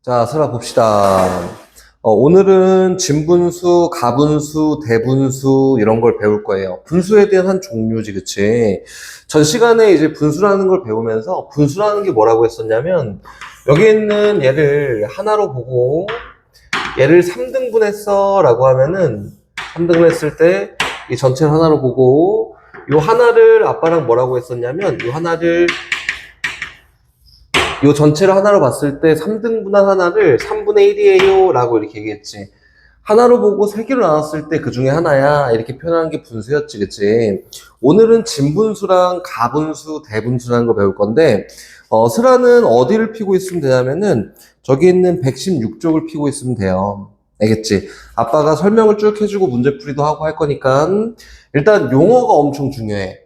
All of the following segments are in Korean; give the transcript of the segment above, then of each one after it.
자, 설아 봅시다. 오늘은 진분수, 가분수, 대분수 이런 걸 배울 거예요. 분수에 대한 한 종류지, 그치? 전 시간에 이제 분수라는 걸 배우면서 분수라는 게 뭐라고 했었냐면 여기 있는 얘를 하나로 보고 얘를 3등분 했어 라고 하면은 3등분 했을 때 이 전체를 하나로 보고 요 하나를 아빠랑 뭐라고 했었냐면 요 전체를 하나로 봤을 때 3등분한 하나를 3분의 1이에요 라고 이렇게 얘기했지. 하나로 보고 3개로 나눴을 때 그 중에 하나야 이렇게 표현하는 게 분수였지, 그치? 오늘은 진분수랑 가분수, 대분수라는 걸 배울 건데 슬아는 어디를 피고 있으면 되냐면은 저기 있는 116쪽을 피고 있으면 돼요. 알겠지? 아빠가 설명을 쭉 해주고 문제풀이도 하고 할 거니까 일단 용어가 엄청 중요해.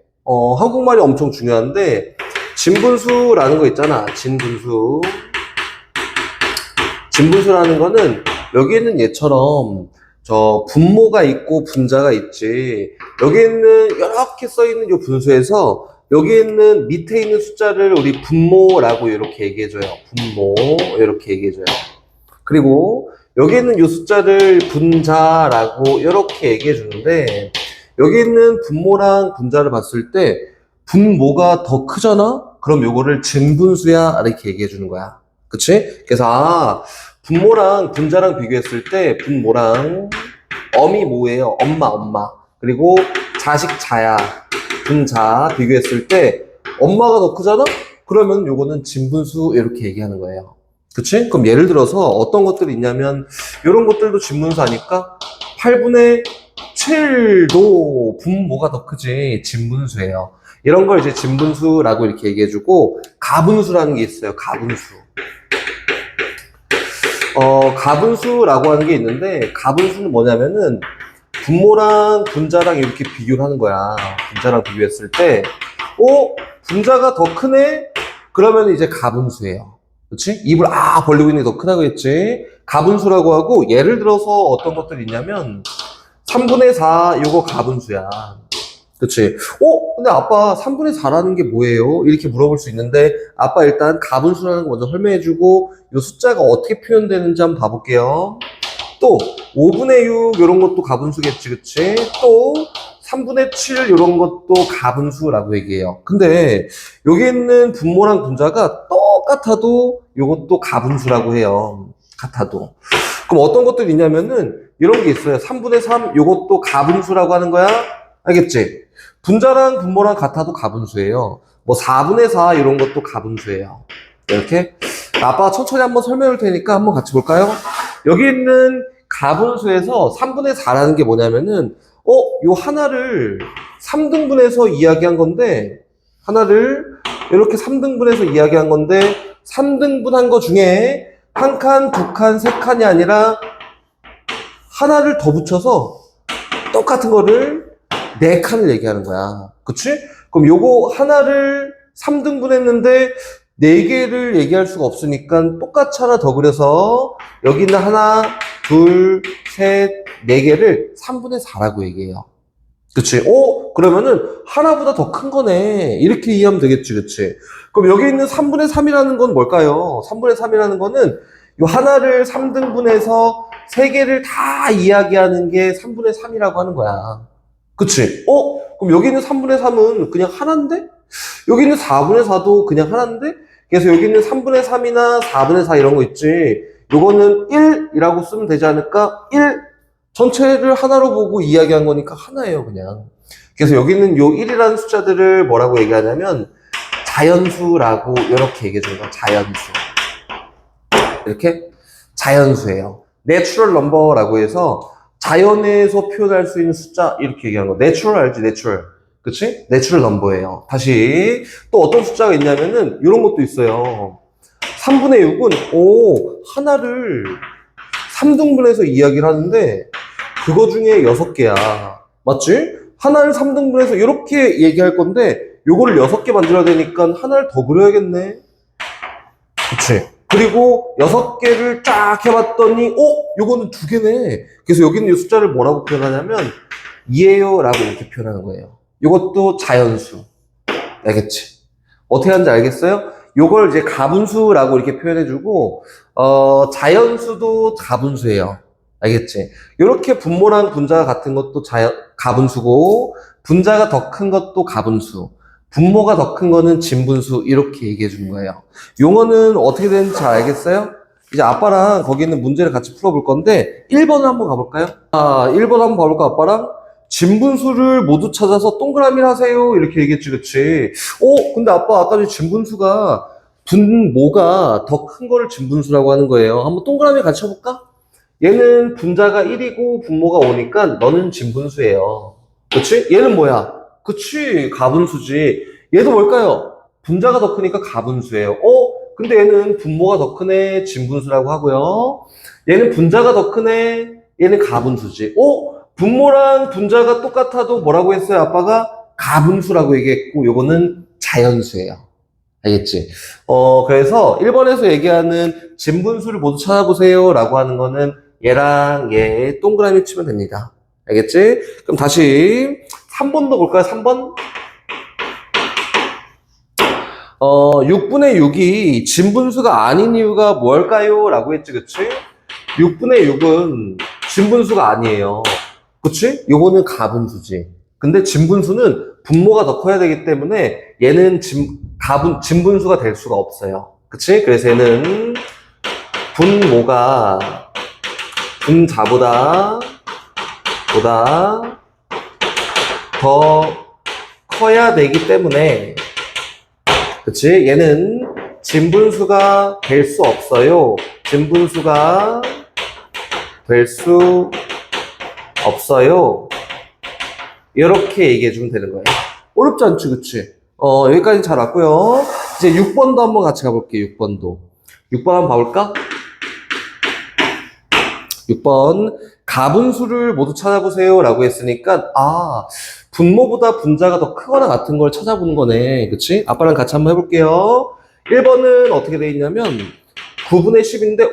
한국말이 엄청 중요한데 진분수라는 거 있잖아. 진분수라는 거는 여기 있는 얘처럼 저 분모가 있고 분자가 있지. 여기 있는 이렇게 써 있는 이 분수에서 여기 있는 밑에 있는 숫자를 우리 분모라고 이렇게 얘기해줘요. 분모 이렇게 얘기해줘요. 그리고 여기 있는 이 숫자를 분자라고 이렇게 얘기해주는데 여기 있는 분모랑 분자를 봤을 때 분모가 더 크잖아? 그럼 요거를 진분수야 이렇게 얘기해 주는 거야. 그치? 그래서 분모랑 분자랑 비교했을 때 분모랑 엄이 뭐예요? 엄마. 그리고 자식 자야 분자 비교했을 때 엄마가 더 크잖아? 그러면 요거는 진분수 이렇게 얘기하는 거예요. 그치? 그럼 예를 들어서 어떤 것들이 있냐면 요런 것들도 진분수 아닐까? 8분의 7도 분모가 더 크지 진분수예요. 이런 걸 이제 진분수라고 이렇게 얘기해주고 가분수라는 게 있어요. 가분수라고 하는 게 있는데 가분수는 뭐냐면은 분모랑 분자랑 이렇게 비교를 하는 거야. 분자랑 비교했을 때 분자가 더 크네? 그러면 이제 가분수예요. 그렇지? 입을 벌리고 있는 게 더 크다고 했지? 가분수라고 하고 예를 들어서 어떤 것들이 있냐면 3분의 4 요거 가분수야. 그치? 근데 아빠 3분의 4라는 게 뭐예요? 이렇게 물어볼 수 있는데 아빠 일단 가분수라는 거 먼저 설명해주고 이 숫자가 어떻게 표현되는지 한번 봐볼게요. 또 5분의 6 이런 것도 가분수겠지, 그치? 또 3분의 7 이런 것도 가분수라고 얘기해요. 근데 여기 있는 분모랑 분자가 똑같아도 이것도 가분수라고 해요. 같아도. 그럼 어떤 것들이 있냐면은 이런 게 있어요. 3분의 3 이것도 가분수라고 하는 거야. 알겠지? 분자랑 분모랑 같아도 가분수예요. 뭐 4분의 4 이런 것도 가분수예요. 이렇게 아빠가 천천히 한번 설명할 테니까 한번 같이 볼까요? 여기 있는 가분수에서 3분의 4라는 게 뭐냐면은 요 하나를 3등분해서 이야기한 건데 하나를 이렇게 3등분해서 이야기한 건데 3등분한 거 중에 한 칸, 두 칸, 세 칸이 아니라 하나를 더 붙여서 똑같은 거를 4칸을 얘기하는 거야. 그치? 그럼 요거 하나를 3등분 했는데 4개를 얘기할 수가 없으니까 똑같이 하나 더 그려서 여기 있는 하나, 둘, 셋, 4개를 3분의 4라고 얘기해요. 그치? 그러면은 하나보다 더 큰 거네. 이렇게 이해하면 되겠지, 그치? 그럼 여기 있는 3분의 3이라는 건 뭘까요? 3분의 3이라는 거는 요 하나를 3등분해서 3개를 다 이야기하는 게 3분의 3이라고 하는 거야. 그치? 그럼 여기 있는 3분의 3은 그냥 하나인데? 여기 있는 4분의 4도 그냥 하나인데? 그래서 여기 있는 3분의 3이나 4분의 4 이런 거 있지? 요거는 1이라고 쓰면 되지 않을까? 1 전체를 하나로 보고 이야기한 거니까 하나예요, 그냥. 그래서 여기 있는 요 1이라는 숫자들을 뭐라고 얘기하냐면 자연수라고 이렇게 얘기해 주는 거야. 자연수. 이렇게 자연수예요. 내추럴 넘버라고 해서 자연에서 표현할 수 있는 숫자 이렇게 얘기하는 거. 내추럴 알지? 내추럴. 그치? 내추럴 넘버예요. 다시 또 어떤 숫자가 있냐면은 이런 것도 있어요. 3분의 6은 하나를 3등분해서 이야기를 하는데 그거 중에 6개야. 맞지? 하나를 3등분해서 이렇게 얘기할 건데 요거를 6개 만들어야 되니까 하나를 더 그려야겠네. 그치? 그리고 6개를 쫙 해봤더니 요거는 2개네. 그래서 여기 있는 이 숫자를 뭐라고 표현하냐면 2예요 라고 이렇게 표현하는 거예요. 이것도 자연수. 알겠지? 어떻게 하는지 알겠어요? 요걸 이제 가분수라고 이렇게 표현해주고, 자연수도 가분수예요. 알겠지? 요렇게 분모랑 분자 같은 것도 가분수고, 분자가 더 큰 것도 가분수, 분모가 더 큰 거는 진분수, 이렇게 얘기해 주는 거예요. 용어는 어떻게 되는지 잘 알겠어요? 이제 아빠랑 거기 있는 문제를 같이 풀어볼 건데, 1번을 한번 가볼까요? 1번 한번 가볼까, 아빠랑? 진분수를 모두 찾아서 동그라미를 하세요. 이렇게 얘기했지, 그치? 근데 아빠 아까 전에 진분수가, 분모가 더 큰 거를 진분수라고 하는 거예요. 한번 동그라미 같이 쳐볼까? 얘는 분자가 1이고 분모가 5니까 너는 진분수예요. 그치? 얘는 뭐야? 그치, 가분수지. 얘도 뭘까요? 분자가 더 크니까 가분수예요. 근데 얘는 분모가 더 크네, 진분수라고 하고요. 얘는 분자가 더 크네, 얘는 가분수지. 분모랑 분자가 똑같아도 뭐라고 했어요? 아빠가 가분수라고 얘기했고, 요거는 자연수예요. 알겠지? 그래서 1번에서 얘기하는 진분수를 모두 찾아보세요 라고 하는 거는 얘랑 얘 동그라미 치면 됩니다. 알겠지? 그럼 다시 3번도 볼까요? 3번? 6분의 6이 진분수가 아닌 이유가 뭘까요? 라고 했지, 그치? 6분의 6은 진분수가 아니에요. 그치? 요거는 가분수지. 근데 진분수는 분모가 더 커야 되기 때문에 얘는 진분수가 될 수가 없어요. 그치? 그래서 얘는 분모가 분자보다 더 커야 되기 때문에, 그치? 얘는 진분수가 될 수 없어요. 진분수가 될 수 없어요. 이렇게 얘기해 주면 되는 거예요. 어렵지 않지, 그치? 여기까지 잘 왔고요. 이제 6번도 한번 같이 가볼게요. 6번도. 6번 한번 봐볼까? 6번. 가분수를 모두 찾아보세요 라고 했으니까, 분모보다 분자가 더 크거나 같은 걸 찾아보는 거네. 그치? 아빠랑 같이 한번 해볼게요. 1번은 어떻게 돼 있냐면 9분의 10인데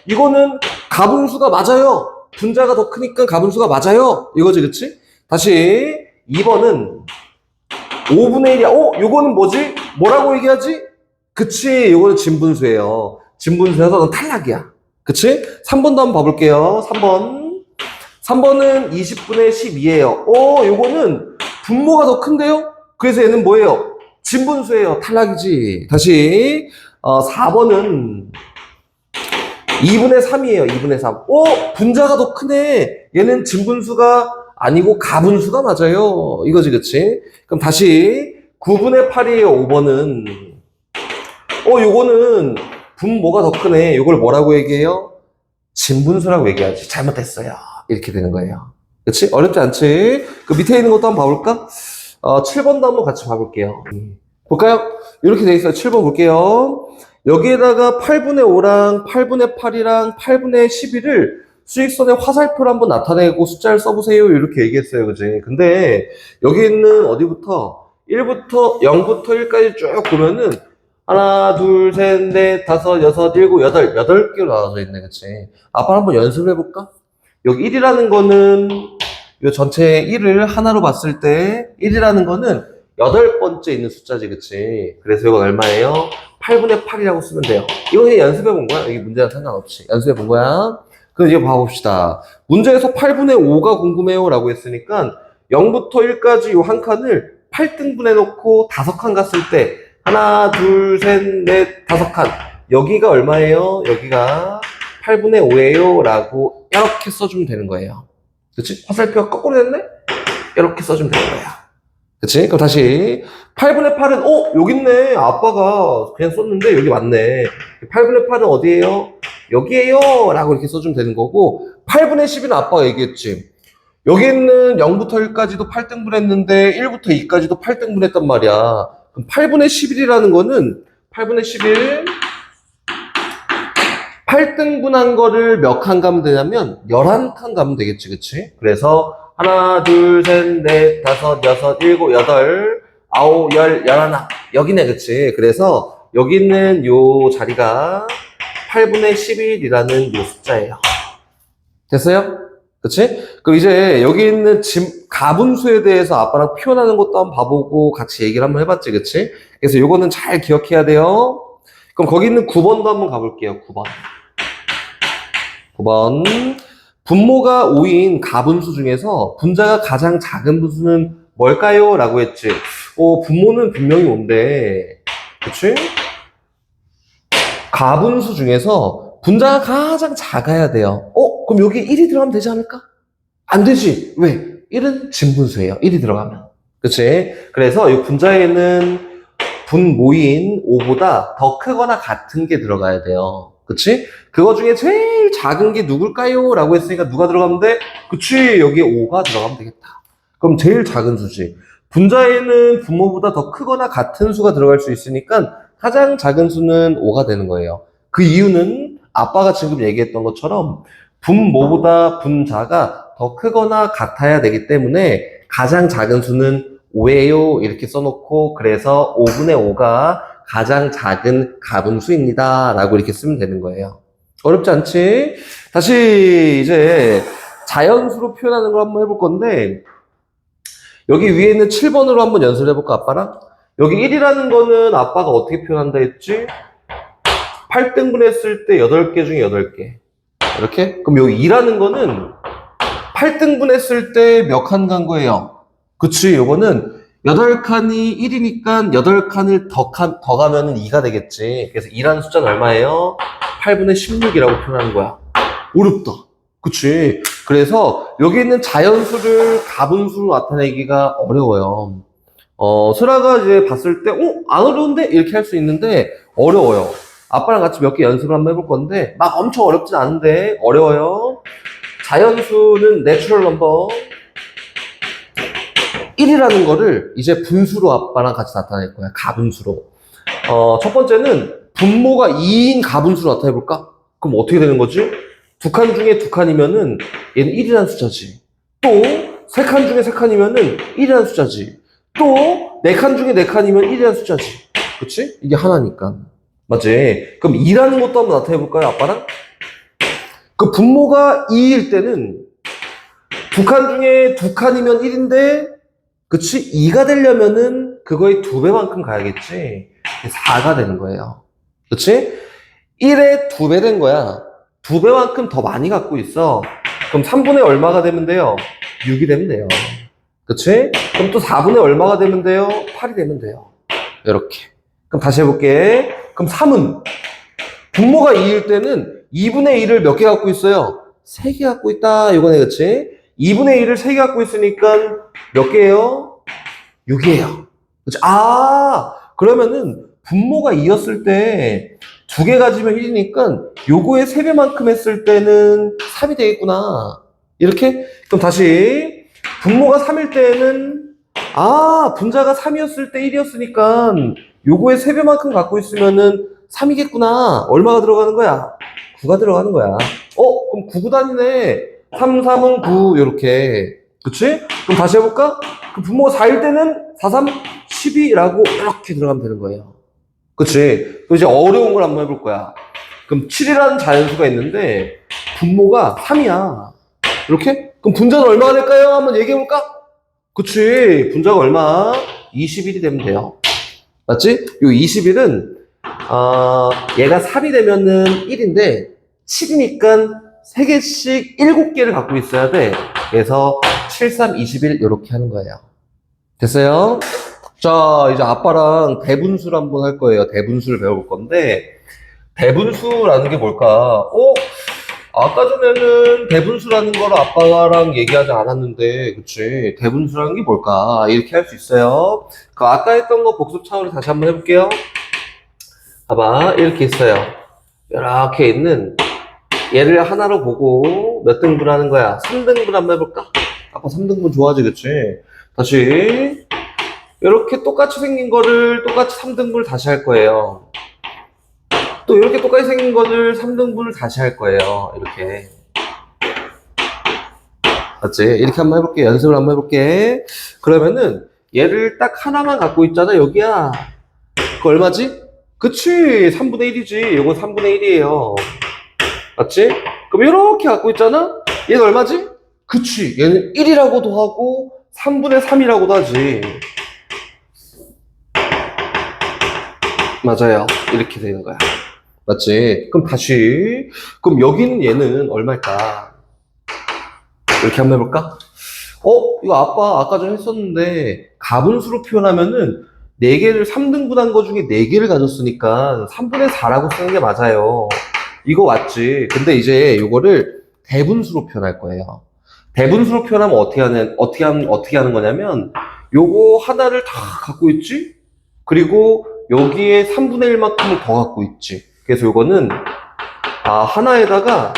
이거는 가분수가 맞아요. 분자가 더 크니까 가분수가 맞아요. 이거지, 그치? 다시 2번은 5분의 1이야. 요거는 뭐지? 뭐라고 얘기하지? 그치, 요거는 진분수예요. 진분수여서 넌 탈락이야. 그치? 3번도 한번 봐볼게요. 3번은 20분의 12예요. 요거는 분모가 더 큰데요? 그래서 얘는 뭐예요? 진분수예요. 탈락이지. 다시 4번은 2분의 3이에요. 2분의 3. 분자가 더 크네. 얘는 진분수가 아니고 가분수가 맞아요. 이거지, 그치? 그럼 다시 9분의 8이에요. 5번은. 요거는 분모가 더 크네. 요걸 뭐라고 얘기해요? 진분수라고 얘기하지. 잘못했어요. 이렇게 되는 거예요. 그치? 어렵지 않지? 그 밑에 있는 것도 한번 봐볼까? 7번도 한번 같이 봐볼게요. 볼까요? 이렇게 돼 있어요. 7번 볼게요. 여기에다가 8분의 5랑 8분의 8이랑 8분의 11을 수직선의 화살표로 한번 나타내고 숫자를 써보세요. 이렇게 얘기했어요. 그치? 근데 여기 있는 어디부터 0부터 1까지 쭉 보면은 하나, 둘, 셋, 넷, 다섯, 여섯, 일곱, 여덟 개로 나눠져 있네. 그치? 아빠 한번 연습을 해볼까? 여기 1이라는 거는 요 전체 1을 하나로 봤을 때 1이라는 거는 8번째 있는 숫자지, 그치? 그래서 이건 얼마예요? 8분의 8이라고 쓰면 돼요. 이거 그냥 연습해 본 거야. 여기 문제랑 상관없이. 연습해 본 거야. 그럼 이제 봐봅시다. 문제에서 8분의 5가 궁금해요 라고 했으니까 0부터 1까지 요 한 칸을 8등분해 놓고 5칸 갔을 때 하나, 둘, 셋, 넷, 5칸. 여기가 얼마예요? 여기가 8분의 5예요 라고 이렇게 써주면 되는 거예요. 그치? 화살표가 거꾸로 됐네? 이렇게 써주면 되는 거야. 그치? 그럼 다시 8분의 8은 여기 있네. 아빠가 그냥 썼는데 여기 맞네. 8분의 8은 어디예요? 여기에요 라고 이렇게 써주면 되는 거고 8분의 10은 아빠가 얘기했지. 여기 있는 0부터 1까지도 8등분 했는데 1부터 2까지도 8등분 했단 말이야. 그럼 8분의 11이라는 거는 8분의 11 8등분한 거를 몇 칸 가면 되냐면 11칸 가면 되겠지, 그치? 그래서 하나, 둘, 셋, 넷, 다섯, 여섯, 일곱, 여덟, 아홉, 열, 열하나. 여기네, 그치? 그래서 여기 있는 요 자리가 8분의 11이라는 요 숫자예요. 됐어요? 그치? 그럼 이제 여기 있는 가분수에 대해서 아빠랑 표현하는 것도 한번 봐보고 같이 얘기를 한번 해봤지, 그치? 그래서 요거는 잘 기억해야 돼요. 그럼 거기 있는 9번도 한번 가볼게요, 9번. 9번. 분모가 5인 가분수 중에서 분자가 가장 작은 분수는 뭘까요? 라고 했지. 분모는 분명히 5인데, 그치? 가분수 중에서 분자가 가장 작아야 돼요. 그럼 여기 1이 들어가면 되지 않을까? 안 되지. 왜? 1은 진분수예요. 1이 들어가면. 그치? 그래서 이 분자에는 분모인 5보다 더 크거나 같은 게 들어가야 돼요. 그치? 그거 중에 제일 작은 게 누굴까요? 라고 했으니까 누가 들어가면 돼? 그치? 여기에 5가 들어가면 되겠다. 그럼 제일 작은 수지. 분자에는 분모보다 더 크거나 같은 수가 들어갈 수 있으니까 가장 작은 수는 5가 되는 거예요. 그 이유는 아빠가 지금 얘기했던 것처럼 분모보다 분자가 더 크거나 같아야 되기 때문에 가장 작은 수는 5예요. 이렇게 써놓고 그래서 5분의 5가 가장 작은 가분수입니다. 라고 이렇게 쓰면 되는 거예요. 어렵지 않지? 다시 이제 자연수로 표현하는 걸 한번 해볼 건데 여기 위에 있는 7번으로 한번 연습을 해볼까, 아빠랑? 여기 1이라는 거는 아빠가 어떻게 표현한다 했지? 8등분 했을 때 8개 중에 8개. 이렇게? 그럼 여기 2라는 거는 8등분 했을 때 몇 칸 간 거예요? 그치, 요거는 8칸이 1이니까 8칸을 더 가면은 2가 되겠지. 그래서 2라는 숫자는 얼마예요? 8분의 16이라고 표현하는 거야. 어렵다. 그치. 그래서 여기 있는 자연수를 가분수로 나타내기가 어려워요. 슬아가 이제 봤을 때, 안 어려운데? 이렇게 할 수 있는데, 어려워요. 아빠랑 같이 몇 개 연습을 한번 해볼 건데, 막 엄청 어렵진 않은데, 어려워요. 자연수는 내추럴 넘버 1이라는 거를 이제 분수로 아빠랑 같이 나타낼 거야. 가분수로. 첫 번째는 분모가 2인 가분수로 나타내볼까? 그럼 어떻게 되는 거지? 2칸 중에 2칸이면은 얘는 1이라는 숫자지. 또 3칸 중에 3칸이면은 1이라는 숫자지. 또 4칸 중에 4칸이면 1이라는 숫자지. 그치? 이게 하나니까. 맞지? 그럼 2라는 것도 한번 나타내볼까요, 아빠랑? 그 분모가 2일 때는 2칸 중에 2칸이면 1인데 그치? 2가 되려면은 그거의 2배만큼 가야겠지? 4가 되는 거예요. 그치? 1의 2배 된 거야. 2배만큼 더 많이 갖고 있어. 그럼 3분의 얼마가 되면 돼요? 6이 되면 돼요. 그치? 그럼 또 4분의 얼마가 되면 돼요? 8이 되면 돼요. 이렇게. 그럼 다시 해볼게. 그럼 3은 분모가 2일 때는 2분의 1을 몇 개 갖고 있어요? 3개 갖고 있다. 이거네, 그치? 2분의 1을 3개 갖고 있으니까 몇 개예요? 6이에요. 그치? 그러면은 분모가 2였을 때 2개 가지면 1이니까 요거의 3배만큼 했을 때는 3이 되겠구나. 이렇게? 그럼 다시 분모가 3일 때는 분자가 3이었을 때 1이었으니까 요거의 3배만큼 갖고 있으면은 3이겠구나. 얼마가 들어가는 거야? 9가 들어가는 거야. 그럼 9 단위네. 3, 3은 9, 요렇게. 그치? 그럼 다시 해볼까? 그럼 분모가 4일 때는 4, 3, 12라고 이렇게 들어가면 되는 거예요. 그치? 그럼 이제 어려운 걸 한번 해볼 거야. 그럼 7이라는 자연수가 있는데, 분모가 3이야. 이렇게? 그럼 분자는 얼마가 될까요? 한번 얘기해볼까? 그치? 분자가 얼마? 21이 되면 돼요. 맞지? 요 21은, 얘가 3이 되면은 1인데, 7이니까 3개씩 7개를 갖고 있어야 돼. 그래서 7, 3, 21 이렇게 하는 거예요. 됐어요? 자, 이제 아빠랑 대분수를 한번 할 거예요. 대분수를 배워볼 건데 대분수라는 게 뭘까? 아까 전에는 대분수라는 걸 아빠랑 얘기하지 않았는데 그치? 대분수라는 게 뭘까? 이렇게 할 수 있어요. 그 아까 했던 거 복습 차원으로 다시 한번 해볼게요. 봐봐, 이렇게 있어요. 이렇게 있는 얘를 하나로 보고 몇 등분 하는 거야? 3등분 한번 해볼까? 아빠 3등분 좋아하지, 그치? 다시 이렇게 똑같이 생긴 거를 똑같이 3등분을 다시 할 거예요. 또 이렇게 똑같이 생긴 거를 3등분을 다시 할 거예요. 이렇게. 맞지? 이렇게 한번 해볼게. 연습을 한번 해볼게. 그러면은 얘를 딱 하나만 갖고 있잖아. 여기야. 그거 얼마지? 그치? 3분의 1이지. 이건 3분의 1이에요. 맞지? 그럼 이렇게 갖고 있잖아? 얘는 얼마지? 그치. 얘는 1이라고도 하고 3분의 3이라고도 하지. 맞아요. 이렇게 되는 거야. 맞지? 그럼 다시. 그럼 여기는 얘는 얼마일까? 이렇게 한번 해볼까? 이거 아빠 아까 전에 했었는데 가분수로 표현하면은 4개를 3등분한 거 중에 4개를 가졌으니까 3분의 4라고 쓰는 게 맞아요. 이거 맞지? 근데 이제 이거를 대분수로 표현할 거예요. 대분수로 표현하면 어떻게 하는 거냐면 요거 하나를 다 갖고 있지? 그리고 여기에 3분의 1만큼을 더 갖고 있지. 그래서 요거는 하나에다가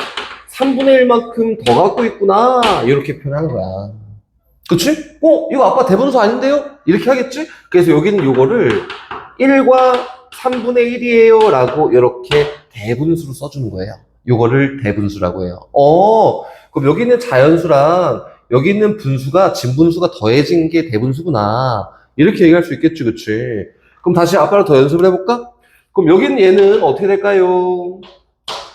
3분의 1만큼 더 갖고 있구나 이렇게 표현하는 거야. 그치? 이거 아빠 대분수 아닌데요? 이렇게 하겠지? 그래서 여기는 요거를 1과 3분의 1이에요 라고 이렇게 대분수로 써주는 거예요. 요거를 대분수라고 해요. 그럼 여기 있는 자연수랑 여기 있는 분수가 진분수가 더해진 게 대분수구나. 이렇게 얘기할 수 있겠지, 그치? 그럼 다시 아빠랑 더 연습을 해볼까? 그럼 여기 있는 얘는 어떻게 될까요?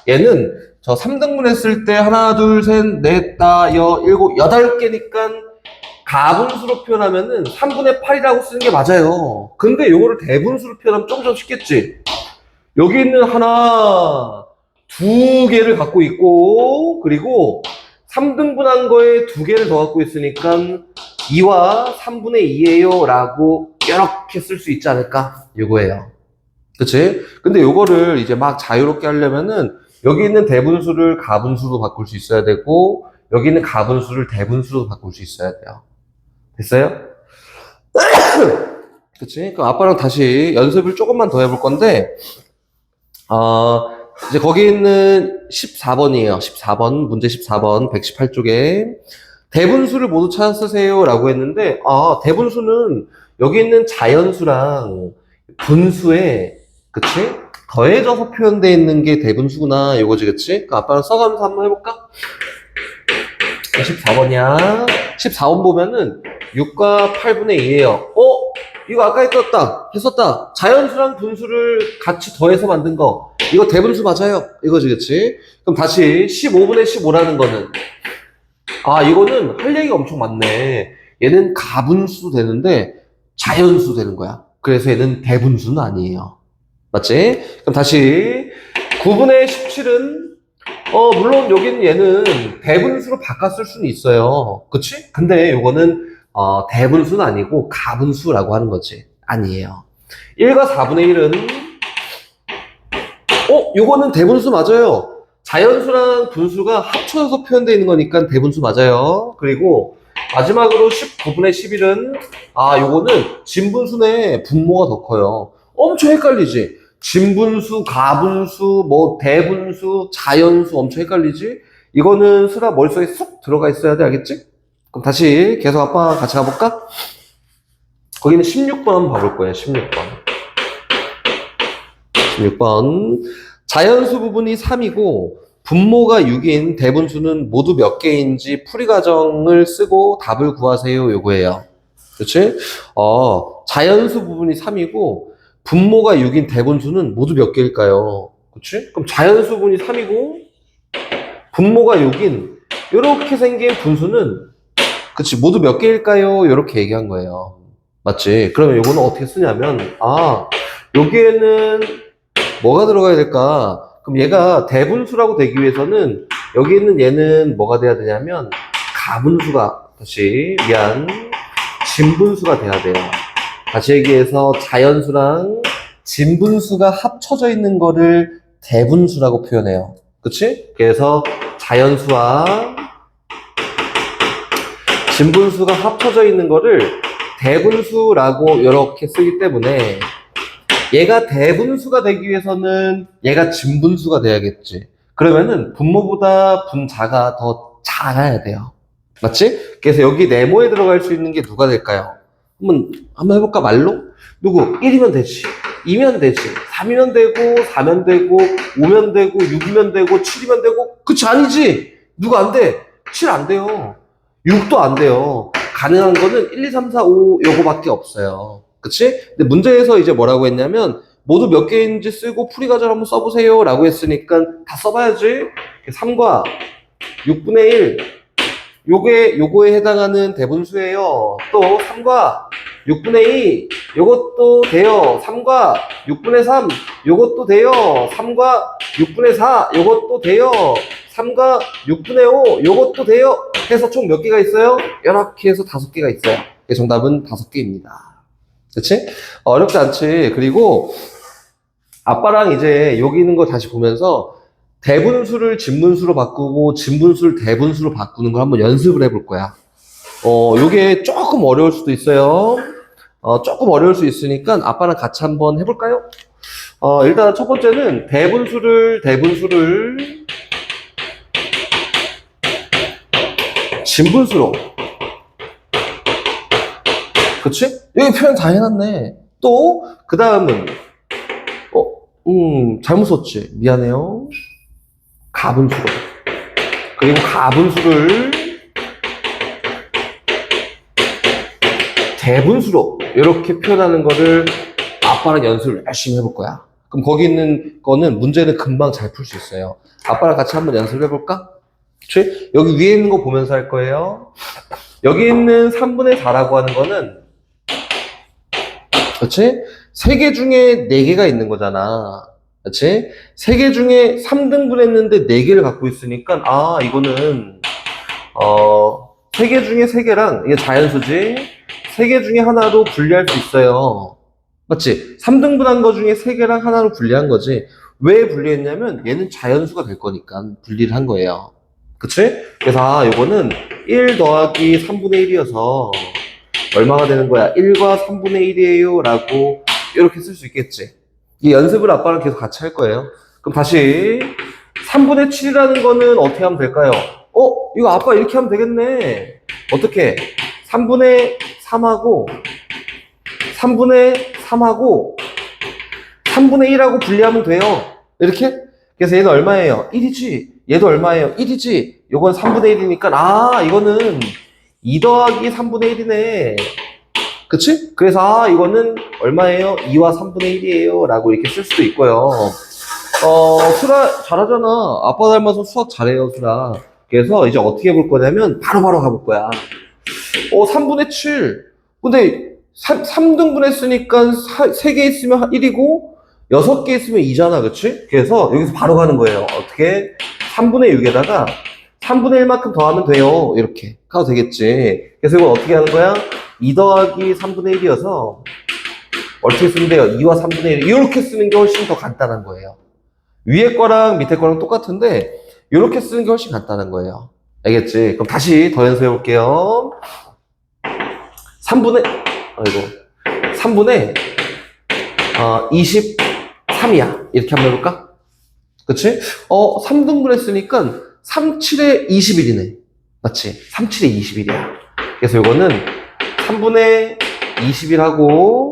얘는 저 3등분 했을 때 하나, 둘, 셋, 넷, 다, 일곱, 8개니까 가분수로 표현하면은 3분의 8이라고 쓰는 게 맞아요. 근데 요거를 대분수로 표현하면 좀 쉽겠지? 여기 있는 하나, 2개를 갖고 있고, 그리고 3등분한 거에 2개를 더 갖고 있으니까 2와 3분의 2예요 라고 이렇게 쓸 수 있지 않을까? 요거예요. 그치? 근데 요거를 이제 막 자유롭게 하려면은 여기 있는 대분수를 가분수로 바꿀 수 있어야 되고 여기 있는 가분수를 대분수로 바꿀 수 있어야 돼요. 됐어요? 그치? 그럼 아빠랑 다시 연습을 조금만 더 해볼 건데 이제 거기 있는 14번이에요. 14번, 문제 14번, 118쪽에 대분수를 모두 찾아 쓰세요 라고 했는데 대분수는 여기 있는 자연수랑 분수에 그치? 더해져서 표현되어 있는 게 대분수구나 이거지 그치? 아빠랑 써가면서 한번 해볼까? 14번이야. 14번 보면은 6과 8분의 2예요. 이거 아까 했었다. 자연수랑 분수를 같이 더해서 만든 거. 이거 대분수 맞아요. 이거지, 그치? 그럼 다시 15분의 15라는 거는 이거는 할 얘기가 엄청 많네. 얘는 가분수 되는데 자연수 되는 거야. 그래서 얘는 대분수는 아니에요. 맞지? 그럼 다시 9분의 17은 물론 여기는 얘는 대분수로 바꿨을 수는 있어요. 그치? 근데 요거는 대분수는 아니고 가분수라고 하는 거지. 아니에요. 1과 4분의 1은 요거는 대분수 맞아요. 자연수랑 분수가 합쳐져서 표현되어 있는 거니까 대분수 맞아요. 그리고 마지막으로 19분의 11은 요거는 진분수네 분모가 더 커요. 엄청 헷갈리지? 진분수, 가분수, 대분수, 자연수 엄청 헷갈리지? 이거는 쓰라 머릿속에 쏙 들어가 있어야 돼, 알겠지? 그럼 다시 계속 아빠 같이 가볼까? 거기는 16번 한번 봐볼 거예요, 16번. 16번. 자연수 부분이 3이고, 분모가 6인 대분수는 모두 몇 개인지 풀이 과정을 쓰고 답을 구하세요, 요거예요. 그렇지? 자연수 부분이 3이고, 분모가 6인 대분수는 모두 몇 개일까요? 그치? 그럼 자연수 부분이 3이고 분모가 6인 이렇게 생긴 분수는 그치 모두 몇 개일까요? 이렇게 얘기한 거예요. 맞지? 그러면 이거는 어떻게 쓰냐면 여기에는 뭐가 들어가야 될까? 그럼 얘가 대분수라고 되기 위해서는 여기 있는 얘는 뭐가 돼야 되냐면 진분수가 돼야 돼요. 다시 얘기해서 자연수랑 진분수가 합쳐져 있는 거를 대분수라고 표현해요. 그치? 그래서 자연수와 진분수가 합쳐져 있는 거를 대분수라고 이렇게 쓰기 때문에 얘가 대분수가 되기 위해서는 얘가 진분수가 돼야겠지. 그러면은 분모보다 분자가 더 작아야 돼요. 맞지? 그래서 여기 네모에 들어갈 수 있는 게 누가 될까요? 한번 해볼까, 말로? 누구? 1이면 되지. 2면 되지. 3이면 되고, 4면 되고, 5면 되고, 6이면 되고, 7이면 되고. 그치, 아니지? 누가 안 돼? 7 안 돼요. 6도 안 돼요. 가능한 거는 1, 2, 3, 4, 5 요거밖에 없어요. 그치? 근데 문제에서 이제 뭐라고 했냐면, 모두 몇 개인지 쓰고 풀이 과정 한번 써보세요. 라고 했으니까 다 써봐야지. 3과 6분의 1, 요거에 해당하는 대분수예요. 또 3과 6분의 2 요것도 돼요. 3과 6분의 3 요것도 돼요. 3과 6분의 4 요것도 돼요. 3과 6분의 5 요것도 돼요. 해서 총 몇 개가 있어요? 이렇게 해서 5개가 있어요. 정답은 5개입니다. 그치? 어렵지 않지. 그리고 아빠랑 이제 여기 있는 거 다시 보면서 대분수를 진분수로 바꾸고 진분수를 대분수로 바꾸는 걸 한번 연습을 해볼 거야. 요게 조금 어려울 수도 있어요. 조금 어려울 수 있으니까 아빠랑 같이 한번 해볼까요? 일단 첫 번째는 대분수를 진분수로. 그치? 여기 표현 다 해놨네. 또, 그 다음은, 잘못 썼지. 미안해요. 가분수로. 그리고 가분수를 대분수로. 이렇게 표현하는 거를 아빠랑 연습을 열심히 해볼 거야. 그럼 거기 있는 거는 문제는 금방 잘 풀 수 있어요. 아빠랑 같이 한번 연습을 해볼까? 그치? 여기 위에 있는 거 보면서 할 거예요. 여기 있는 3분의 4라고 하는 거는 그치? 3개 중에 4개가 있는 거잖아. 그치? 3개 중에 3등분 했는데 4개를 갖고 있으니까, 이거는, 3개 중에 3개랑, 이게 자연수지? 3개 중에 하나로 분리할 수 있어요. 맞지? 3등분한 거 중에 3개랑 하나로 분리한 거지. 왜 분리했냐면, 얘는 자연수가 될 거니까 분리를 한 거예요. 그치? 그래서, 요거는 1 더하기 3분의 1이어서, 얼마가 되는 거야? 1과 3분의 1이에요. 라고 이렇게 쓸 수 있겠지. 이 연습을 아빠랑 계속 같이 할 거예요. 그럼 다시 3분의 7이라는 거는 어떻게 하면 될까요? 이거 아빠 이렇게 하면 되겠네. 어떻게? 3분의 3하고 3분의 3하고 3분의 1하고 분리하면 돼요. 이렇게? 그래서 얘는 얼마예요? 1이지. 얘도 얼마예요? 1이지. 요건 3분의 1이니까 이거는 2 더하기 3분의 1이네. 그치? 그래서 이거는 얼마예요? 2와 3분의 1이에요. 라고 이렇게 쓸 수도 있고요. 수라 잘하잖아. 아빠 닮아서 수학 잘해요, 수라. 그래서 이제 어떻게 해볼 거냐면 바로바로 가볼 거야. 3분의 7. 근데 3등분 했으니까 3개 있으면 1이고 6개 있으면 2잖아. 그치? 그래서 여기서 바로 가는 거예요. 어떻게? 3분의 6에다가 3분의 1만큼 더하면 돼요. 이렇게 가도 되겠지. 그래서 이걸 어떻게 하는 거야? 2 더하기 3분의 1이어서 어떻게 쓰면 돼요? 2와 3분의 1 이렇게 쓰는 게 훨씬 더 간단한 거예요. 위에 거랑 밑에 거랑 똑같은데 이렇게 쓰는 게 훨씬 간단한 거예요. 알겠지? 그럼 다시 더 연습해 볼게요. 3분의 23이야. 이렇게 한번 해볼까? 그치? 3등분 했으니까 3, 7에 21이네. 맞지? 3, 7에 21이야. 그래서 이거는 3분의 21하고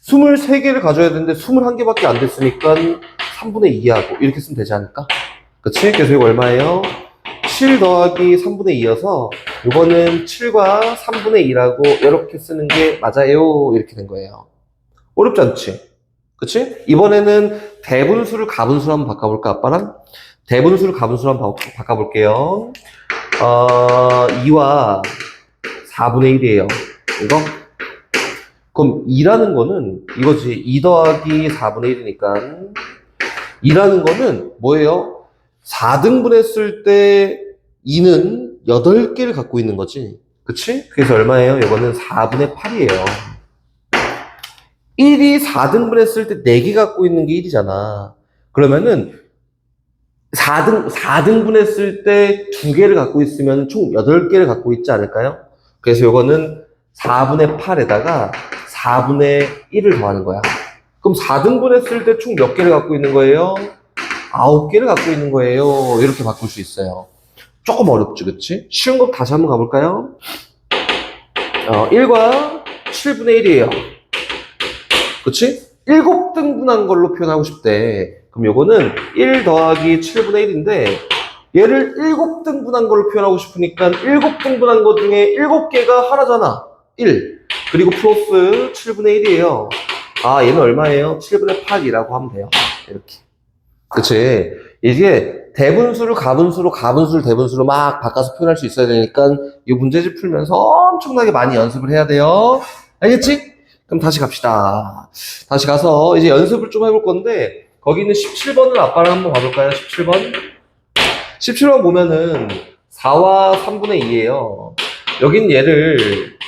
23개를 가져야 되는데 21개밖에 안 됐으니까 3분의 2하고 이렇게 쓰면 되지 않을까? 그치? 그래서 이거 얼마예요? 7 더하기 3분의 2여서 이거는 7과 3분의 2라고 이렇게 쓰는 게 맞아요. 이렇게 된 거예요. 어렵지 않지? 그치? 이번에는 대분수를 가분수로 한번 바꿔볼까, 아빠랑? 대분수를 가분수로 한번 바꿔볼게요. 2와 4분의 1이에요. 이거? 그럼 2라는 거는 이거지. 2 더하기 4분의 1이니까 2라는 거는 뭐예요? 4등분 했을 때 2는 8개를 갖고 있는 거지. 그치? 그래서 얼마예요? 이거는 4분의 8이에요. 1이 4등분 했을 때 4개 갖고 있는 게 1이잖아. 그러면은 4등분 했을 때 2개를 갖고 있으면 총 8개를 갖고 있지 않을까요? 그래서 이거는 4분의 8에다가 4분의 1을 더하는 거야. 그럼 4등분 했을 때 총 몇 개를 갖고 있는 거예요? 9개를 갖고 있는 거예요. 이렇게 바꿀 수 있어요. 조금 어렵지, 그치? 쉬운 거 다시 한번 가볼까요? 1과 7분의 1이에요. 그치? 7등분한 걸로 표현하고 싶대. 그럼 요거는 1 더하기 7분의 1인데 얘를 7등분한 걸로 표현하고 싶으니까 7등분한 것 중에 7개가 하나잖아. 1. 그리고 플러스 7분의 1이에요. 얘는 얼마예요? 7분의 8이라고 하면 돼요. 이렇게. 그치? 이게 대분수를 가분수로, 가분수를 대분수로 막 바꿔서 표현할 수 있어야 되니까 이 문제집 풀면서 엄청나게 많이 연습을 해야 돼요. 알겠지? 그럼 다시 갑시다. 다시 가서 이제 연습을 좀 해볼 건데 거기 있는 17번을 아빠랑 한번 가볼까요? 17번. 17번 보면은 4와 3분의 2예요. 여긴 얘를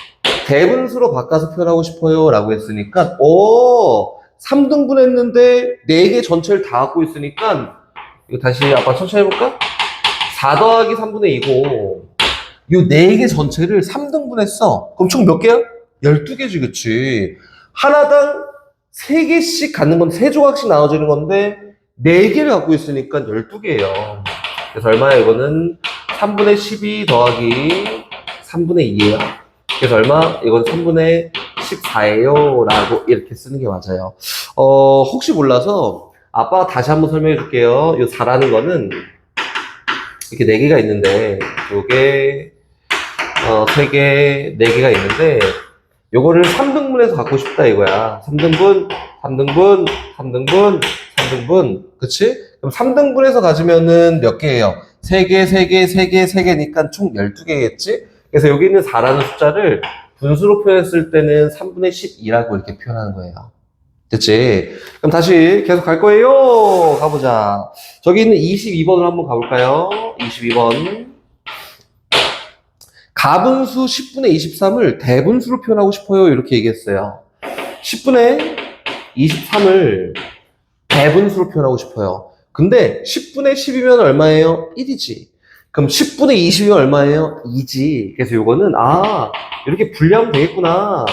대분수로 바꿔서 표현하고 싶어요 라고 했으니까 3등분 했는데 4개 전체를 다 갖고 있으니까 이거 다시 아빠 천천히 해볼까? 4 더하기 3분의 2고 이 4개 전체를 3등분 했어. 그럼 총 몇 개야? 12개지, 그치? 하나당 3개씩 갖는 건 3조각씩 나눠지는 건데 4개를 갖고 있으니까 12개예요. 그래서 얼마야? 이거는 3분의 12 더하기 3분의 2예요. 그래서 얼마? 이건 3분의 14예요 라고 이렇게 쓰는 게 맞아요. 혹시 몰라서 아빠가 다시 한번 설명해 줄게요. 이 4라는 거는 이렇게 4개가 있는데 요게 3개, 4개가 있는데 요거를 3등분해서 갖고 싶다 이거야. 3등분, 3등분, 3등분, 3등분. 그치? 그럼 3등분해서 가지면은 몇 개예요? 3개, 3개, 3개, 3개니까 총 12개겠지? 그래서 여기 있는 4라는 숫자를 분수로 표현했을 때는 3분의 12라고 이렇게 표현하는 거예요. 됐지? 그럼 다시 계속 갈 거예요. 가보자. 저기 있는 22번을 한번 가볼까요? 22번. 가분수 10분의 23을 대분수로 표현하고 싶어요. 이렇게 얘기했어요. 10분의 23을 대분수로 표현하고 싶어요. 근데 10분의 10이면 얼마예요? 1이지. 그럼 10분의 20이면 얼마예요? 2지. 그래서 요거는 이렇게 분리하면 되겠구나.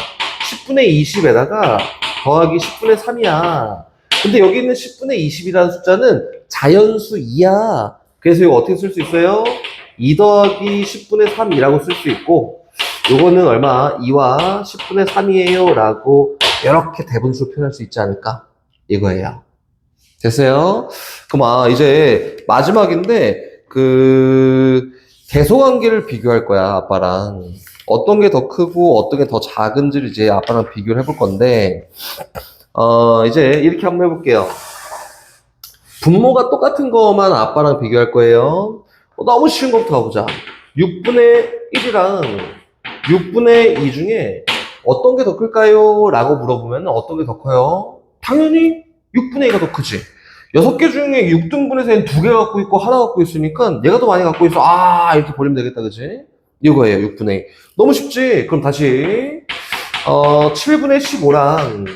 10분의 20에다가 더하기 10분의 3이야. 근데 여기 있는 10분의 20이라는 숫자는 자연수 2야. 그래서 이거 어떻게 쓸 수 있어요? 2 더하기 10분의 3이라고 쓸 수 있고 요거는 얼마? 2와 10분의 3이에요 라고 이렇게 대분수로 표현할 수 있지 않을까? 이거예요. 됐어요? 그럼 이제 마지막인데 대소관계를 비교할 거야 아빠랑. 어떤 게 더 크고 어떤 게 더 작은지를 이제 아빠랑 비교를 해볼 건데 이제 이렇게 한번 해볼게요. 분모가 똑같은 거만 아빠랑 비교할 거예요. 너무 쉬운 것부터 가보자. 6분의 1이랑 6분의 2 중에 어떤 게 더 클까요? 라고 물어보면 어떤 게 더 커요? 당연히 6분의 2가 더 크지. 6개 중에 6등분해서 2개 갖고 있고 하나 갖고 있으니까 얘가 더 많이 갖고 있어. 이렇게 버리면 되겠다, 그치? 이거예요, 6분의 2. 너무 쉽지? 그럼 다시 7분의 15랑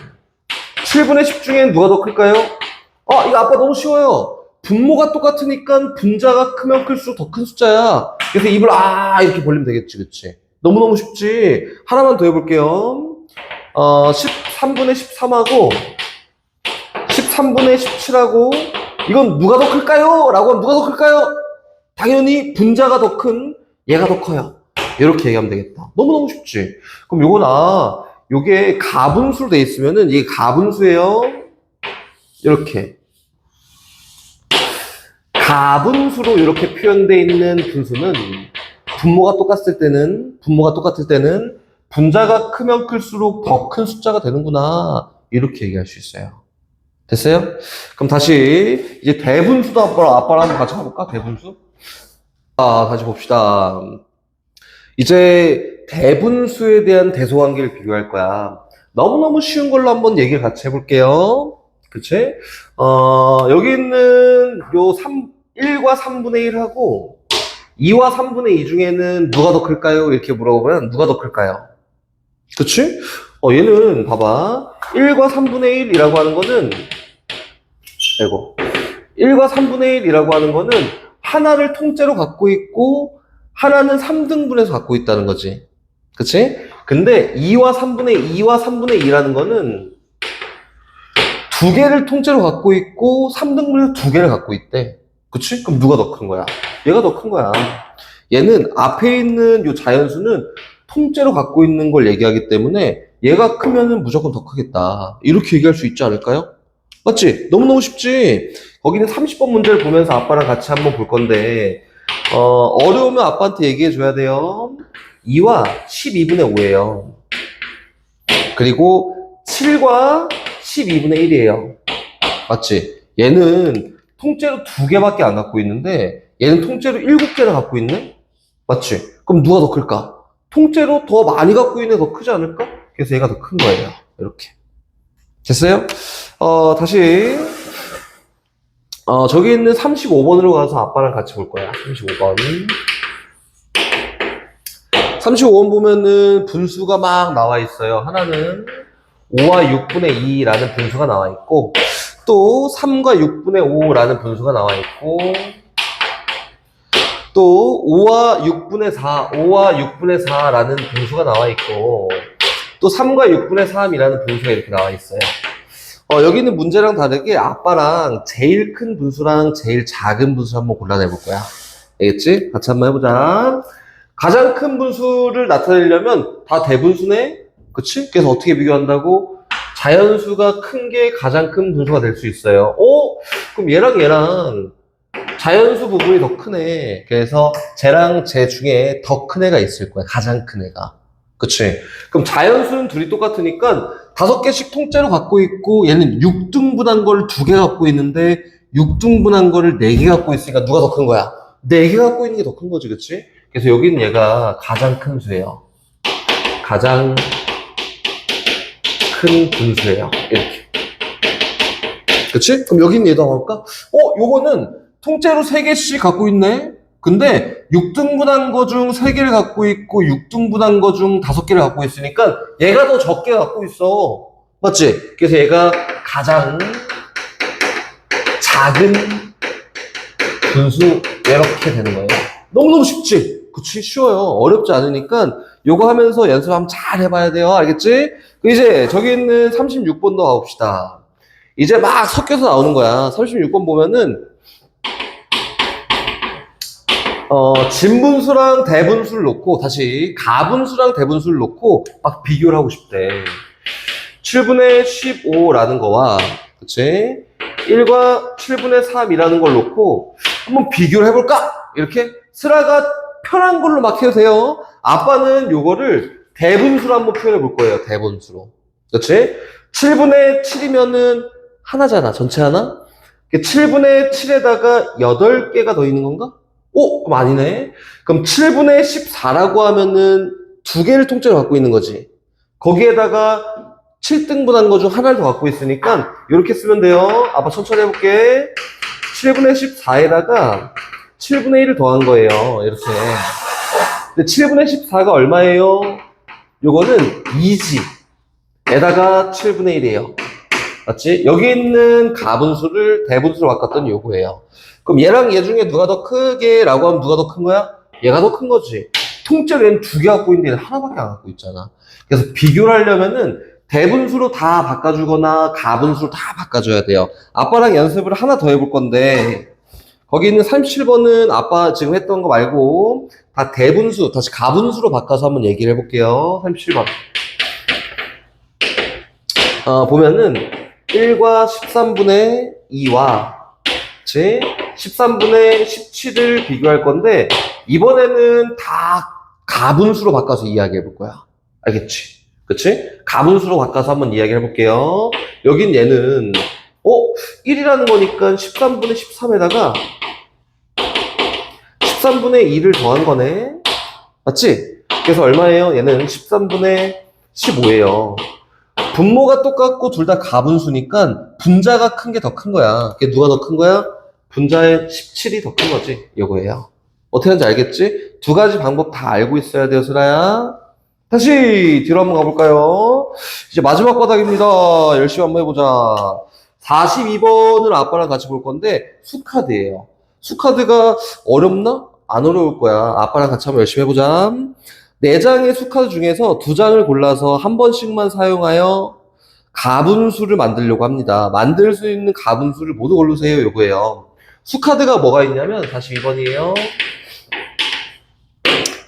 7분의 10 중엔 누가 더 클까요? 이거 아빠 너무 쉬워요. 분모가 똑같으니까 분자가 크면 클수록 더 큰 숫자야. 그래서 입을 이렇게 벌리면 되겠지, 그치? 너무너무 쉽지? 하나만 더 해볼게요. 13분의 13하고 13분의 17하고 이건 누가 더 클까요? 라고 하면 누가 더 클까요? 당연히 분자가 더 큰 얘가 더 커요. 이렇게 얘기하면 되겠다. 너무너무 쉽지? 그럼 요건 요게 가분수로 돼 있으면은 이게 가분수예요. 이렇게 가분수로 이렇게 표현되어 있는 분수는 분모가 똑같을 때는 분자가 크면 클수록 더 큰 숫자가 되는구나. 이렇게 얘기할 수 있어요. 됐어요? 그럼 다시 이제 대분수도 아빠랑 한번 같이 가볼까? 대분수? 다시 봅시다. 이제 대분수에 대한 대소관계를 비교할 거야. 너무너무 쉬운 걸로 한번 얘기를 같이 해볼게요. 그치? 여기 있는 요 1과 3분의 1하고 2와 3분의 2 중에는 누가 더 클까요? 이렇게 물어보면 누가 더 클까요? 그치? 얘는 봐봐. 1과 3분의 1이라고 하는 거는 1과 3분의 1이라고 하는 거는 하나를 통째로 갖고 있고 하나는 3등분해서 갖고 있다는 거지. 그치? 근데 2와 3분의 2라는 거는 두 개를 통째로 갖고 있고 3등분해서 두 개를 갖고 있대. 그치? 그럼 누가 더 큰 거야? 얘가 더 큰 거야. 얘는 앞에 있는 요 자연수는 통째로 갖고 있는 걸 얘기하기 때문에 얘가 크면은 무조건 더 크겠다. 이렇게 얘기할 수 있지 않을까요? 맞지? 너무너무 쉽지? 거기는 30번 문제를 보면서 아빠랑 같이 한번 볼 건데 어려우면 아빠한테 얘기해 줘야 돼요. 2와 12분의 5예요. 그리고 7과 12분의 1이에요. 맞지? 얘는 통째로 2개밖에 안 갖고 있는데 얘는 통째로 7개를 갖고 있네? 맞지? 그럼 누가 더 클까? 통째로 더 많이 갖고 있는 게 더 크지 않을까? 그래서 얘가 더 큰 거예요. 이렇게. 됐어요? 다시. 저기 있는 35번으로 가서 아빠랑 같이 볼 거야. 35번. 35번 보면은 분수가 막 나와 있어요. 하나는 5와 6분의 2라는 분수가 나와 있고, 또 3과 6분의 5라는 분수가 나와 있고, 또 5와 6분의 4, 5와 6분의 4라는 분수가 나와 있고, 또 3과 6분의 3이라는 분수가 이렇게 나와 있어요. 여기는 문제랑 다르게 아빠랑 제일 큰 분수랑 제일 작은 분수 한번 골라내볼 거야. 알겠지? 같이 한번 해보자. 가장 큰 분수를 나타내려면 다 대분수네? 그치? 그래서 어떻게 비교한다고? 자연수가 큰 게 가장 큰 분수가 될 수 있어요. 그럼 얘랑 자연수 부분이 더 크네. 그래서 쟤랑 쟤 중에 더 큰 애가 있을 거야. 가장 큰 애가. 그치? 그럼 자연수는 둘이 똑같으니까 5개씩 통째로 갖고 있고, 얘는 6등분한 걸 2개 갖고 있는데 6등분한 거를 4개 갖고 있으니까 누가 더 큰 거야? 4개 갖고 있는 게 더 큰 거지, 그치? 그래서 여기는 얘가 가장 큰 수예요. 가장 큰 분수예요. 이렇게. 그치? 그럼 여기는 얘도 나올까? 요거는 통째로 3개씩 갖고 있네? 근데 6등분한 거 중 3개를 갖고 있고 6등분한 거 중 5개를 갖고 있으니까 얘가 더 적게 갖고 있어. 맞지? 그래서 얘가 가장 작은 분수 이렇게 되는 거예요. 너무너무 쉽지? 그치? 쉬워요. 어렵지 않으니까 요거 하면서 연습 한번 잘 해봐야 돼요. 알겠지? 이제 저기 있는 36번도 가봅시다. 이제 막 섞여서 나오는 거야. 36번 보면은 진분수랑 대분수를 놓고 다시 가분수랑 대분수를 놓고 막 비교를 하고 싶대. 7분의 15라는 거와 그치? 1과 7분의 3이라는 걸 놓고 한번 비교를 해볼까? 이렇게 슬아가 편한 걸로 막 해도 돼요. 아빠는 요거를 대분수로 한번 표현해 볼 거예요. 대분수로. 그치? 7분의 7이면은 하나잖아. 전체 하나? 7분의 7에다가 8개가 더 있는 건가? 그럼 아니네. 그럼 7분의 14라고 하면은 2개를 통째로 갖고 있는 거지. 거기에다가 7등분한 거 중 하나를 더 갖고 있으니까 이렇게 쓰면 돼요. 아빠 천천히 해볼게. 7분의 14에다가 7분의 1을 더한 거예요. 이렇게. 근데 7분의 14가 얼마예요? 요거는 2지. 에다가 7분의 1이에요. 맞지? 여기 있는 가분수를 대분수로 바꿨던 요거예요. 그럼 얘랑 얘 중에 누가 더 크게 라고 하면 누가 더 큰 거야? 얘가 더 큰 거지. 통째로 얘는 2개 갖고 있는데 얘는 하나밖에 안 갖고 있잖아. 그래서 비교를 하려면은 대분수로 다 바꿔주거나 가분수로 다 바꿔줘야 돼요. 아빠랑 연습을 하나 더 해볼 건데 거기 있는 37번은 아빠 지금 했던 거 말고 다 대분수, 다시 가분수로 바꿔서 한번 얘기를 해볼게요. 37번. 보면은 1과 13분의 2와 13분의 17을 비교할 건데 이번에는 다 가분수로 바꿔서 이야기해 볼 거야. 알겠지? 그치? 가분수로 바꿔서 한번 이야기해 볼게요. 여긴 얘는 1이라는 거니까 13분의 13에다가 13분의 2를 더한 거네. 맞지? 그래서 얼마예요? 얘는 13분의 15예요. 분모가 똑같고 둘 다 가분수니까 분자가 큰 게 더 큰 거야. 그게 누가 더 큰 거야? 분자의 17이 더 큰 거지. 요거예요. 어떻게 하는지 알겠지? 2가지 방법 다 알고 있어야 돼요, 슬아야. 다시 뒤로 한번 가볼까요? 이제 마지막 바닥입니다. 열심히 한번 해보자. 42번을 아빠랑 같이 볼 건데 수카드예요. 수카드가 어렵나? 안 어려울 거야. 아빠랑 같이 한번 열심히 해보자. 4장의 수카드 중에서 2장을 골라서 한 번씩만 사용하여 가분수를 만들려고 합니다. 만들 수 있는 가분수를 모두 고르세요. 요거예요. 수카드가 뭐가 있냐면 42번이에요.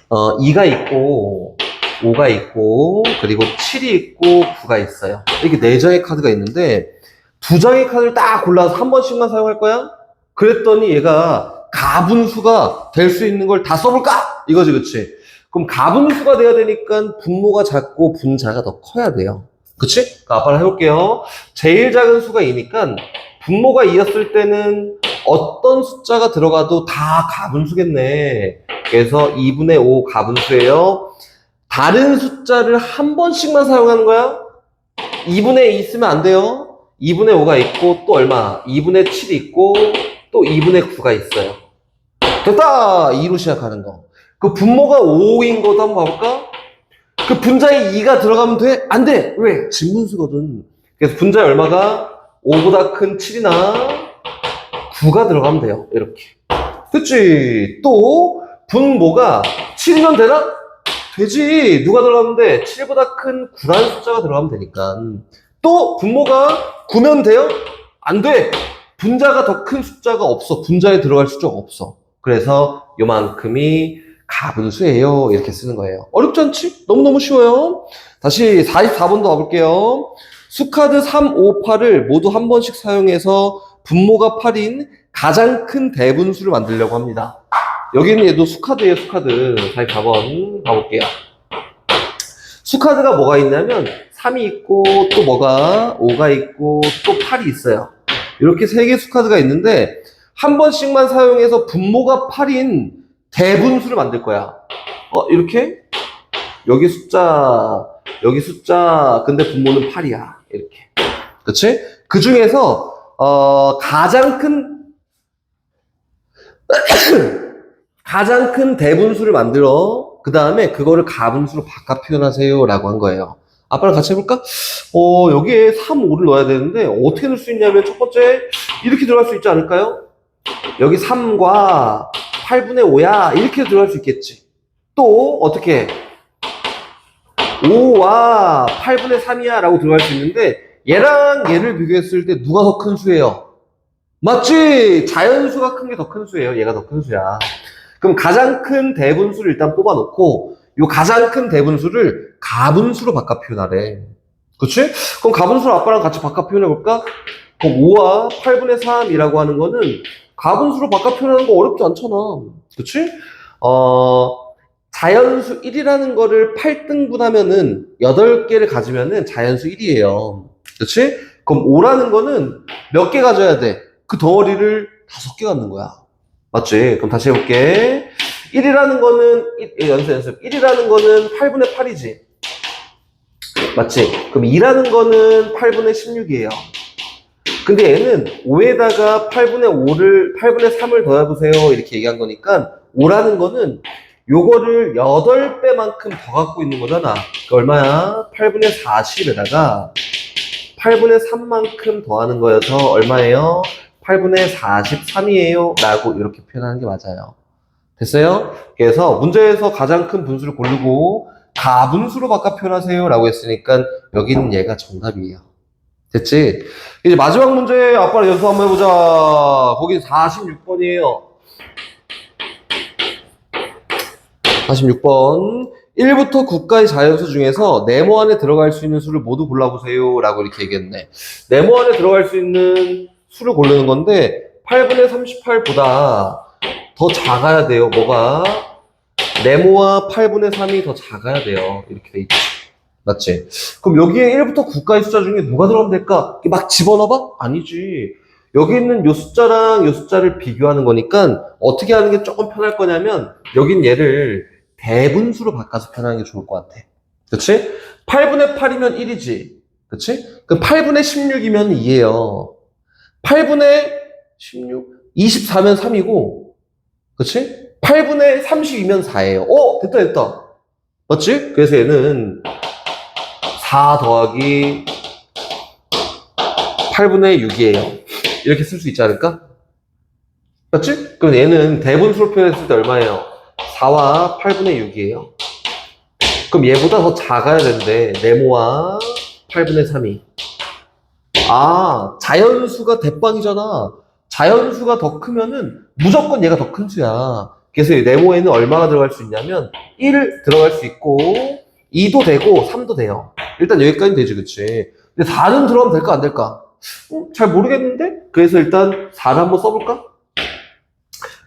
2가 있고 5가 있고 그리고 7이 있고 9가 있어요. 이렇게 4장의 카드가 있는데 2장의 카드를 딱 골라서 한 번씩만 사용할 거야? 그랬더니 얘가 가분수가 될 수 있는 걸 다 써볼까? 이거지, 그치? 그럼 가분수가 돼야 되니까 분모가 작고 분자가 더 커야 돼요. 그치? 아빠랑 해볼게요. 제일 작은 수가 2니까 분모가 2였을 때는 어떤 숫자가 들어가도 다 가분수겠네. 그래서 2분의 5 가분수예요. 다른 숫자를 한 번씩만 사용하는 거야. 2분의 2 쓰면 안 돼요. 2분의 5가 있고 또 얼마? 2분의 7이 있고 또 2분의 9가 있어요. 됐다! 2로 시작하는 거. 그 분모가 5인 것도 한번 봐볼까? 그 분자에 2가 들어가면 돼? 안 돼! 왜? 진분수거든. 그래서 분자에 얼마가? 5보다 큰 7이나 9가 들어가면 돼요. 이렇게. 됐지? 또 분모가 7이면 되나? 되지. 누가 들어가면 돼? 7보다 큰 9라는 숫자가 들어가면 되니까. 또 분모가 9면 돼요? 안 돼. 분자가 더 큰 숫자가 없어. 분자에 들어갈 숫자가 없어. 그래서 요만큼이 가분수예요. 이렇게 쓰는 거예요. 어렵지 않지? 너무너무 쉬워요. 다시 44번도 와볼게요. 수카드 3, 5, 8을 모두 한 번씩 사용해서 분모가 8인 가장 큰 대분수를 만들려고 합니다. 여기는 얘도 수카드예요. 수카드. 44번 가볼게요. 수카드가 뭐가 있냐면 3이 있고 또 뭐가 5가 있고 또 8이 있어요. 이렇게 3개 수카드가 있는데 한 번씩만 사용해서 분모가 8인 대분수를 만들 거야. 이렇게 여기 숫자 근데 분모는 8이야. 이렇게. 그치? 그 중에서 가장 큰 대분수를 만들어 그 다음에 그거를 가분수로 바꿔 표현하세요 라고 한 거예요. 아빠랑 같이 해볼까? 여기에 3, 5를 넣어야 되는데 어떻게 넣을 수 있냐면 첫 번째 이렇게 들어갈 수 있지 않을까요? 여기 3과 8분의 5야 이렇게 들어갈 수 있겠지. 또 어떻게 5와 8분의 3이야 라고 들어갈 수 있는데 얘랑 얘를 비교했을 때 누가 더 큰 수예요? 맞지? 자연수가 큰 게 더 큰 수예요. 얘가 더 큰 수야. 그럼 가장 큰 대분수를 일단 뽑아놓고 이 가장 큰 대분수를 가분수로 바꿔 표현하래. 그치? 그럼 가분수를 아빠랑 같이 바꿔 표현해볼까? 그럼 5와 8분의 3이라고 하는 거는 가분수로 바꿔 표현하는 거 어렵지 않잖아. 그치? 자연수 1이라는 거를 8등분하면은 8개를 가지면은 자연수 1이에요. 그치? 그럼 5라는 거는 몇 개 가져야 돼? 그 덩어리를 5개 갖는 거야. 맞지? 그럼 다시 해볼게. 1이라는 거는, 연습. 1이라는 거는 8분의 8이지. 맞지? 그럼 2라는 거는 8분의 16이에요. 근데 얘는 5에다가 8분의 3을 더해보세요. 이렇게 얘기한 거니까 5라는 거는 요거를 8배만큼 더 갖고 있는 거잖아. 그 얼마야? 8분의 40에다가 8분의 3만큼 더하는 거여서 얼마예요? 8분의 43이에요. 라고 이렇게 표현하는 게 맞아요. 됐어요? 그래서 문제에서 가장 큰 분수를 고르고 가분수로 바꿔 표현하세요. 라고 했으니까 여기는 얘가 정답이에요. 됐지? 이제 마지막 문제 아빠랑 연습 한번 해보자. 거기 46번이에요. 46번. 1부터 9까지 자연수 중에서 네모 안에 들어갈 수 있는 수를 모두 골라보세요. 라고 이렇게 얘기했네. 네모 안에 들어갈 수 있는 수를 고르는 건데 8분의 38보다 더 작아야 돼요. 뭐가? 네모와 8분의 3이 더 작아야 돼요. 이렇게 돼 있지. 맞지? 그럼 여기에 1부터 9까지 숫자 중에 누가 들어가면 될까? 막 집어넣어봐? 아니지. 여기 있는 요 숫자랑 요 숫자를 비교하는 거니까 어떻게 하는 게 조금 편할 거냐면 여긴 얘를 대분수로 바꿔서 표현하는 게 좋을 것 같아. 그치? 8분의 8이면 1이지. 그치? 그 8분의 16이면 2예요. 8분의 16, 24면 3이고, 그치? 8분의 32면 4예요. 됐다. 맞지? 그래서 얘는 4 더하기 8분의 6이에요. 이렇게 쓸 수 있지 않을까? 맞지? 그럼 얘는 대분수로 표현했을 때 얼마예요? 4와 8분의 6이에요. 그럼 얘보다 더 작아야 되는데 네모와 8분의 3이. 자연수가 대빵이잖아. 자연수가 더 크면은 무조건 얘가 더 큰 수야. 그래서 이 네모에는 얼마가 들어갈 수 있냐면 1 들어갈 수 있고 2도 되고 3도 돼요. 일단 여기까지는 되지, 그치? 근데 4는 들어가면 될까 안 될까? 잘 모르겠는데? 그래서 일단 4를 한번 써볼까?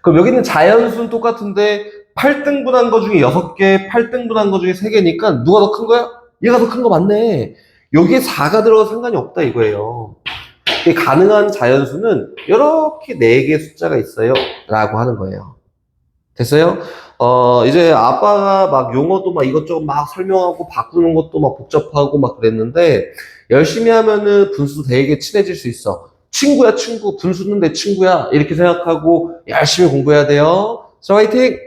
그럼 여기는 자연수는 똑같은데 8등분한 거 중에 6개, 8등분한 거 중에 3개니까 누가 더 큰 거야? 얘가 더 큰 거 맞네. 여기에 4가 들어가도 상관이 없다 이거예요. 이게 가능한 자연수는 이렇게 4개의 숫자가 있어요. 라고 하는 거예요. 됐어요? 이제 아빠가 막 용어도 막 이것저것 막 설명하고 바꾸는 것도 막 복잡하고 막 그랬는데, 열심히 하면은 분수 되게 친해질 수 있어. 친구야, 친구. 분수는 내 친구야. 이렇게 생각하고 열심히 공부해야 돼요. 자, 화이팅!